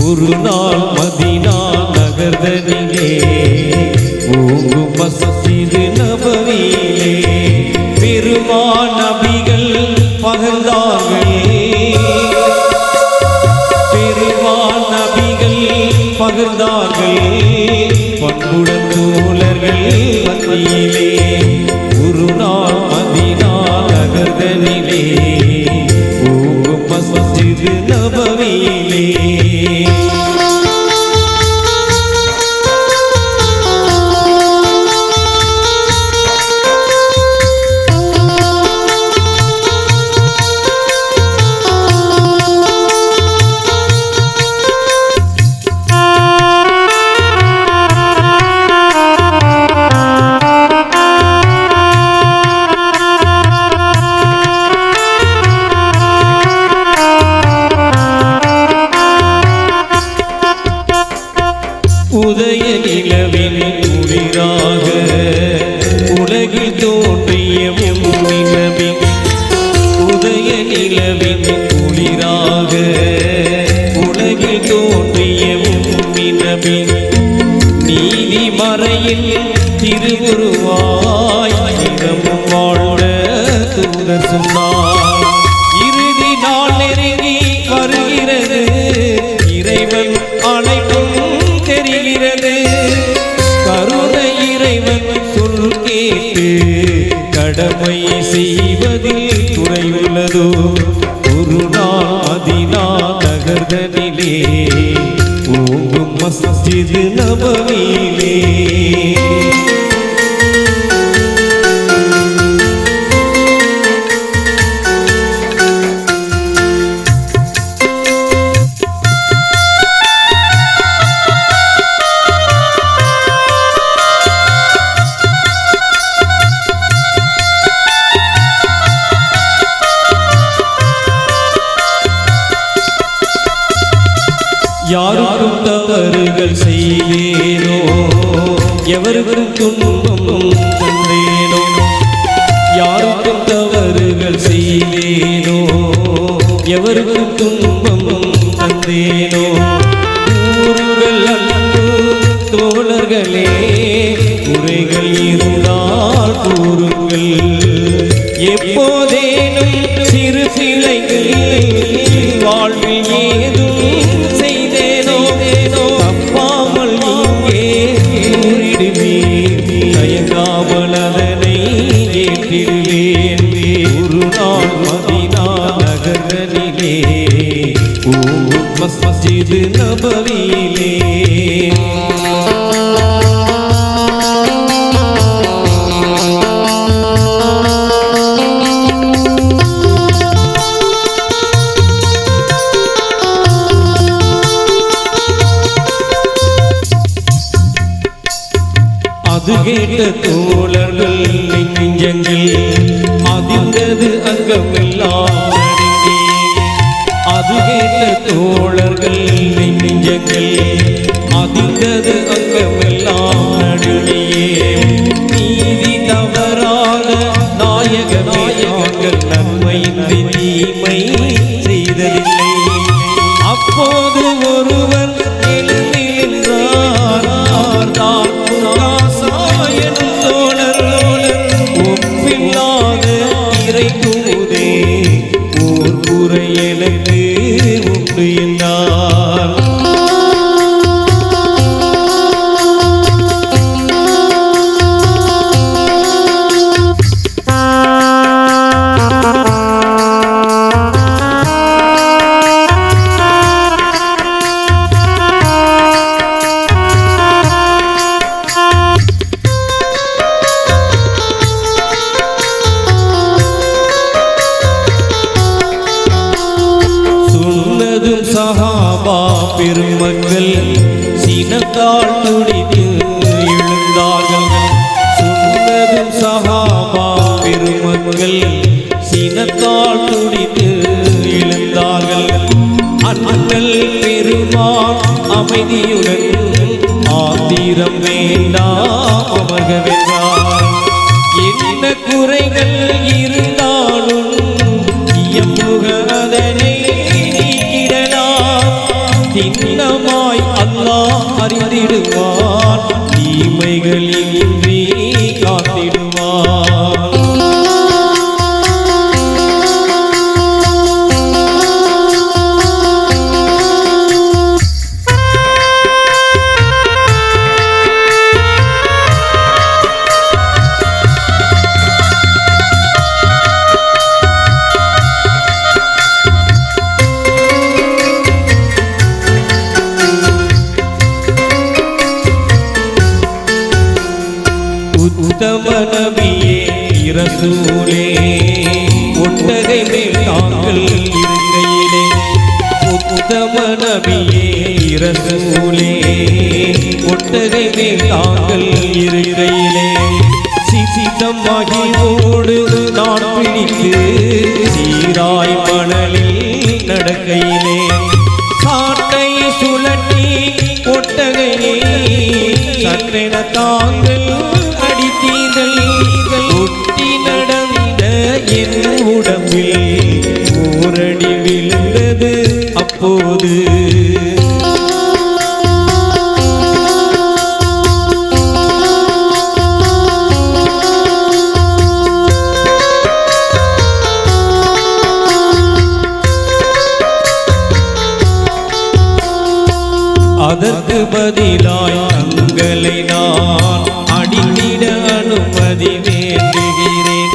ஒரு நாள் மதீனா நகர்தனிலே ஓங்கும் மஸ்ஜிது நபவியிலே பெருமான் நபிகள் பகர்ந்தார்கள் பண்புடன் தோழர்கள் மத்தியிலே ஒரு நாள் மதீனா நகர்தனிலே ஓங்கும் மஸ்ஜிது நபவியிலே உதய நிலவின் குளிராக உலகில் தோன்றிய நபி உதய நிலவின் குளிராக உலகில் தோன்றிய நபி நீதி மறையில் திருவுருவாய் இடமும் வாழ்ந்த தூதர் சொன்னார் இறுதி நாள் நெருங்கி வருகிறது இறைவன் அழைக்கும் தெரிகிறது கருணை இறைவன் சொல் கேட்டு கடமை செய்வதில் குறையுள்ளதோ ஒரு நாள் மதீனா நகர்தனிலே ஓங்கும் மஸ்ஜிது நபவியிலே யாருக்கும் தவறுகள் செய்தேனோ எவருக்கும் துன்பம் தந்தேனோ யாருக்கும் தவறுகள் செய்தேனோ எவருக்கும் துன்பம் தந்தேனோ ஊர்கள் அன்பு தோழர்களே குறைகள் இருந்தால் கூறுங்கள் எப்போதேனும் சிறு பிள்ளைகள் வாழ்வில் ஏதும் தப்பாமல் இங்கே கூறிடுவேன் தயங்காமல் அதனை ஏற்றிடுவேன் ஒரு நாள் மதீனா நகர்தனிலே ஓங்கும் மஸ்ஜிது நபவியிலே அது கேட்ட தோழர்கள் நெஞ்சங்கள் அதிர்ந்தது அங்கமெல்லாம் அது கேட்ட தோழர்கள் நெஞ்சங்கள் அதிர்ந்தது அங்கமெல்லாம் நடுவியே நீதி தவறாத நாயகநாயகங்கள் நன்மையின்றி தீமை செய்ததில்லை அப்போது ஒருவர் எழுந்திருந்தார் தான் ஒப்பில்லாத இறை தூதே ஓர் குறை எனக்கு உண்டு என்றார் சஹாபா பெருமக்கள் சினத்தால் துடித்து எழுந்தார்கள் சொன்னதும் சஹாபா பெருமக்கள் சினத்தால் துடித்து எழுந்தார்கள் அண்ணல் பெருமான் அமைதியுடன் ஆத்திரம் வேண்டாம் அமர்கவென்றார் என்ன குறைகள் இருந்தாலும் அதனை நீக்கிடலாம் திண்ணமாய் அல்லாஹ் அறிந்திடுவான், தீமைகளின்றி காத்திடுவான். உத்தம நபியே இரசூலே, ஒட்டகை மேல் தாங்கள் இருக்கையிலே. உத்தம நபியே இரசூலே, ஒட்டகை மேல் தாங்கள் இருக்கையிலே. சிசிதமாகி ஓடு நான் பிடித்து சீராய் மணலில் நடக்கையிலே. சாட்டை சுழட்டி ஒட்டகையை சற்றென தாங்கள் அடித்தீர்கள். ஒட்டி நடந்த என் உடம்பில் ஓரடி விழுந்தது அப்போது. அதற்கு பதிலாய் தங்களை நான் அடித்திட அனுமதி வேண்டுகிறேன்.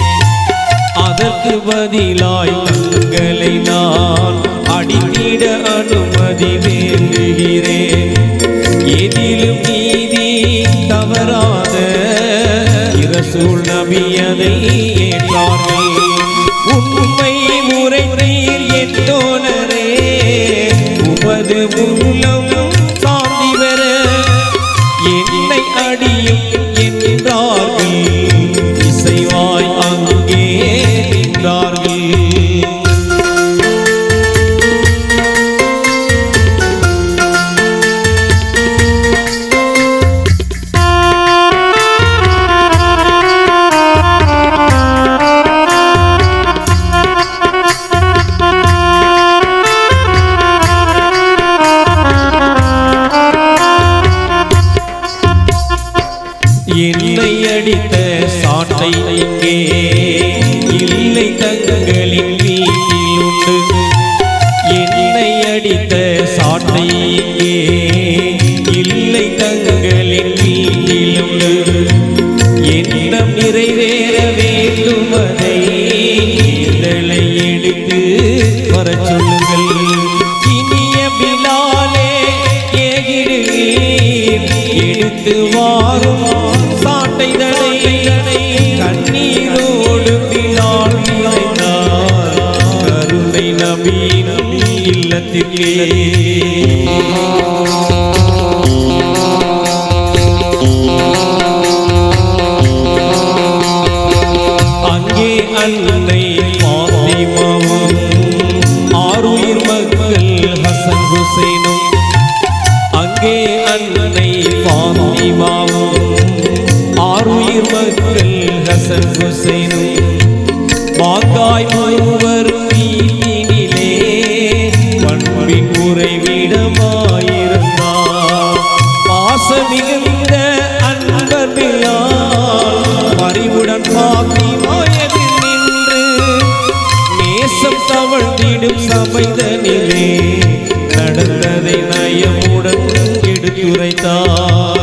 அதற்கு பதிலாய் தங்களை நான் அடித்திட அனுமதி வேண்டுகிறேன். எதிலும் நீதி தவறாத இரசூல் நபி அதை ஏற்றார்கள். உண்மை முறைத்தீர் எத்தோனரே, உமது உள்ளம் சாந்தி பெற என்னை அடியும் என்றார்கள். இசைவாய் அங்கே நின்றார்கள். என்னை அடித்த சாட்டை இங்கே இல்லை தங்களின் வீட்டில் உண்டு. என்னை அடித்த சாட்டை இங்கே இல்லை தங்களின் வீட்டில் உண்டு. எண்ணம் நிறைவேற வேண்டும், அதை இதழை எடுத்து வர சொல்லுங்கள். இனிய பிலாலே ஏகிடுவீர், எடுத்து வாரும் சாட்டைதனை. கண்ணீரோடு பிலால் இறைந்தார் கருணை நபியின் இல்லத்திலே. அங்கே அன்னை பாத்திமாவும் ஆருயிர் மக்கள் ஹசன் ஹுசைனும். அங்கே அன்னை பாத்திமாவும் ஆருயிர் மக்கள் ஹசன் ஹுசைனும். மாங்காய் மூவரும் வீட்டினிலே பண்பின் உறைவிடமாயிருந்தார். பாசமிகுந்த அன்பர் பிலால் பறிவுடன் பாத்திமா எதிர் நின்று நேசம் தவழ்ந்திடும் சபைதனிலே நடந்ததை நயமுடன் எடுத்துரைத்தார்.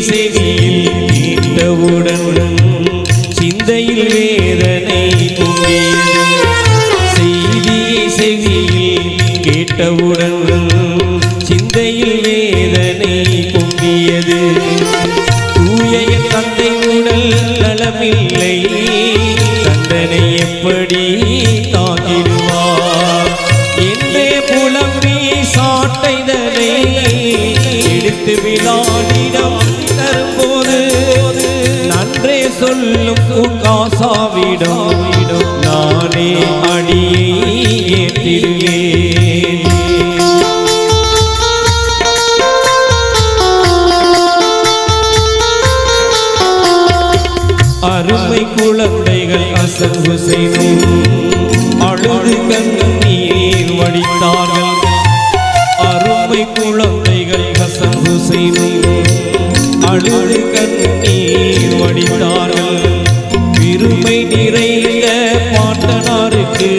செவியில் கேட்டவுடன் சிந்தையில் வேதனை பொங்கியது. செய்தியை செவியில் கேட்டவுடன் சிந்தையில் வேதனை பொங்கியது. தூய தந்தை உடல் நலமில்லை, தண்டனை எப்படி தாங்கிடுவார் என்றே புலம்பி சாட்டைதனை கேட்டு விழாடிடம் தரும்போது நன்றே சொல்லும் உக்காசாவிடம் நானே அடியை ஏற்றிடுவேன். அருமை குழந்தைகள் ஹசன் ஹுசைனும் அழுது கண்ணீர் வடித்தார்கள். அருமை குழந்தைகள் ஹசன் ஹுசைனும் அழுது கண்ணீர் வடித்தார்கள். பெருமை நிறைந்த பாட்டனாருக்கு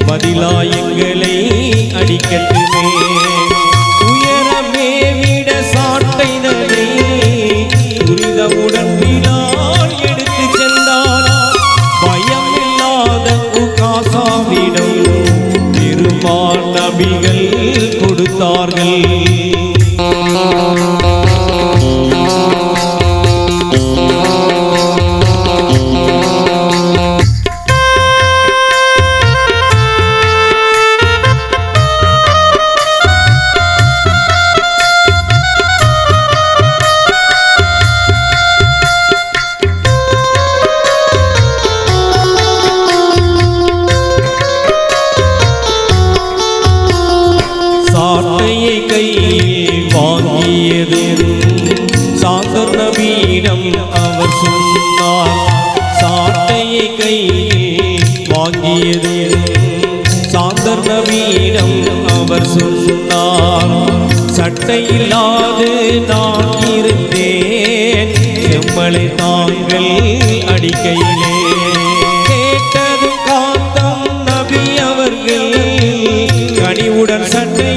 பதிலா எங்களை அடிக்கட்டுமே. உயரமே விட சாட்டைதனை துரிதமுடன் விழால் எடுத்து சென்றார். பயம் இல்லாத உகாசாவிடம் பெருமாள் நபிகள் கொடுத்தார்கள். சாட்டையை கையில் வாங்கியது சாந்தர் நபியிடம் அவர் சொன்னார். சாட்டையை கையில் வாங்கியது சாந்தர் நபியிடம் அவர் சொன்னார். சட்டையில்லாது நான் இருந்தேன் செம்மலை தாங்கள் அடிக்கையிலே. கேட்டது காந்தம் நபி அவர்கள் கனிவுடன் சட்டை